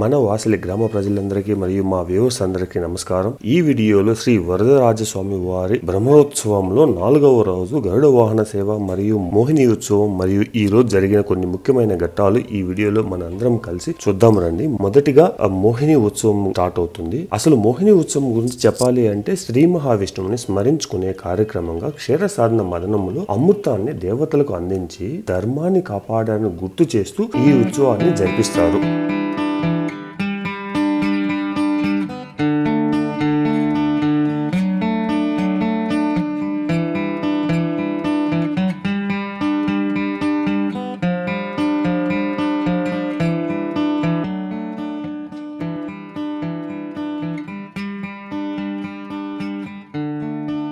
మన వాసలి గ్రామ ప్రజలందరికీ మరియు మా వ్యూవర్స్ అందరికీ నమస్కారం. ఈ వీడియోలో శ్రీ వరదరాజస్వామి వారి బ్రహ్మోత్సవంలో 4వ రోజు గరుడ వాహన సేవ మరియు మోహిని ఉత్సవం మరియు ఈ రోజు జరిగిన కొన్ని ముఖ్యమైన ఘట్టాలు ఈ వీడియోలో మన అందరం కలిసి చూద్దాం రండి. మొదటిగా మోహిని ఉత్సవం స్టార్ట్ అవుతుంది. అసలు మోహిని ఉత్సవం గురించి చెప్పాలి అంటే శ్రీ మహావిష్ణువుని స్మరించుకునే కార్యక్రమంగా క్షీరసాధన మదనములో అమృతాన్ని దేవతలకు అందించి ధర్మాన్ని కాపాడాలని గుర్తు చేస్తూ ఈ ఉత్సవాన్ని జరిపిస్తారు.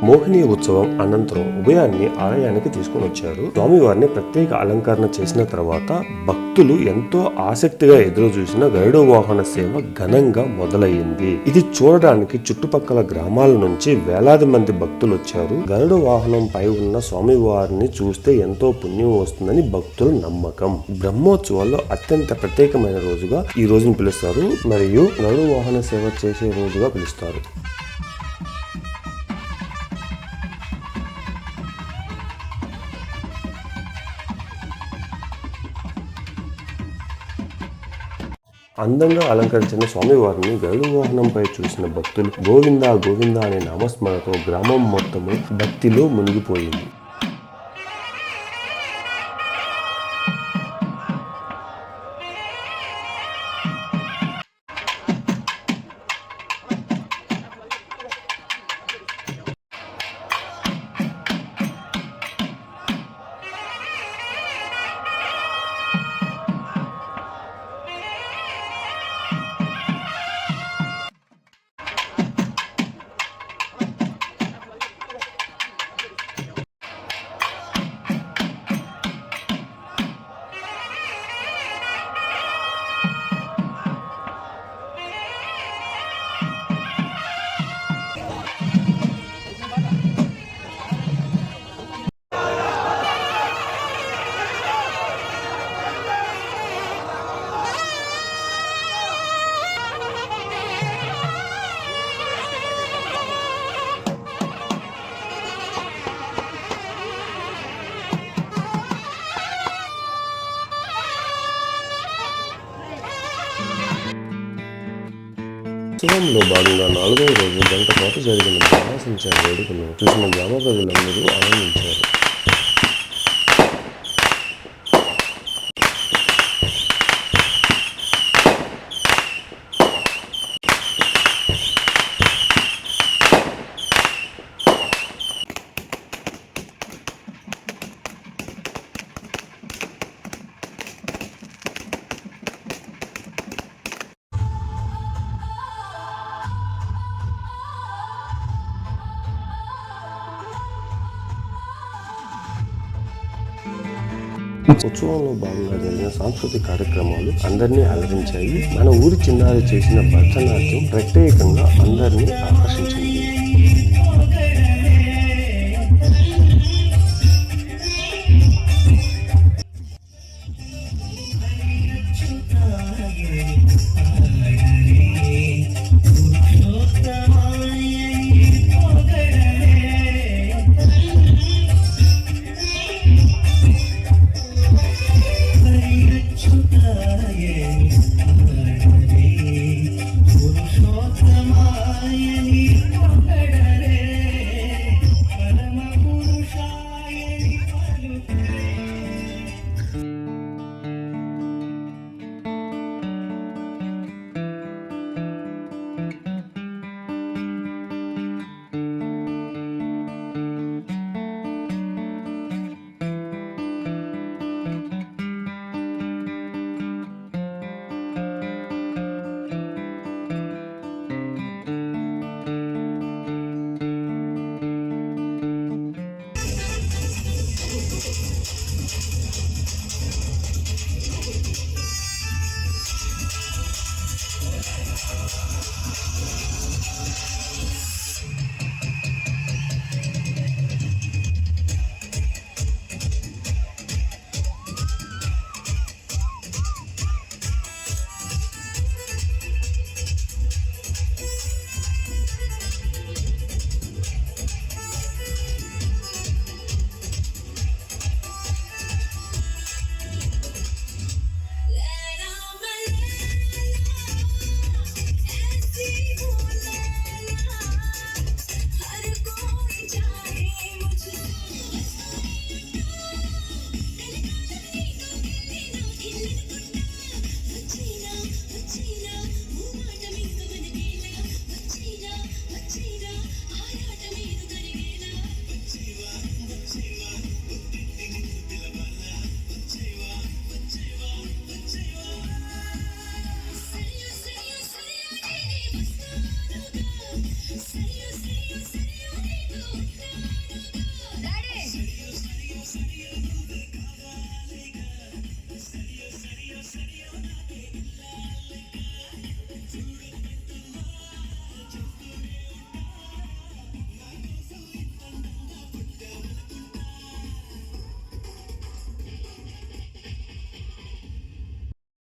మోహిని ఉత్సవం అనంతరం ఉభయాన్ని ఆలయానికి తీసుకుని వచ్చారు. స్వామివారిని ప్రత్యేక అలంకరణ చేసిన తర్వాత భక్తులు ఎంతో ఆసక్తిగా ఎదురు చూసిన గరుడ వాహన సేవ ఘనంగా మొదలయ్యింది. ఇది చూడడానికి చుట్టుపక్కల గ్రామాల నుంచి వేలాది మంది భక్తులు వచ్చారు. గరుడ వాహనం పై ఉన్న స్వామివారిని చూస్తే ఎంతో పుణ్యం వస్తుందని భక్తుల నమ్మకం. బ్రహ్మోత్సవాల్లో అత్యంత ప్రత్యేకమైన రోజుగా ఈ రోజును పిలుస్తారు మరియు గరుడ వాహన సేవ చేసే రోజుగా పిలుస్తారు. అందంగా అలంకరించిన స్వామివారిని గరుడ వాహనంపై చూసిన భక్తులు గోవిందా గోవిందా అనే నామస్మరణతో గ్రామం మొత్తము భక్తిలో మునిగిపోయింది. ఉత్సవంలో భాగంగా 4వ రోజు గంట పాటు జరిగిన బాణాసంచా వేడుకను చూసిన గ్రామ ప్రజలందరూ ఆనందించారు. ఉత్సవంలో భాగంగా జరిగిన సాంస్కృతిక కార్యక్రమాలు అందరినీ అలరించాయి. మన ఊరి చిన్నారి చేసిన భరతనాట్యం ప్రత్యేకంగా అందరినీ ఆకర్షించింది.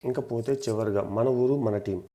ఇంకా పోతే చివరిగా మన ఊరు మన టీం.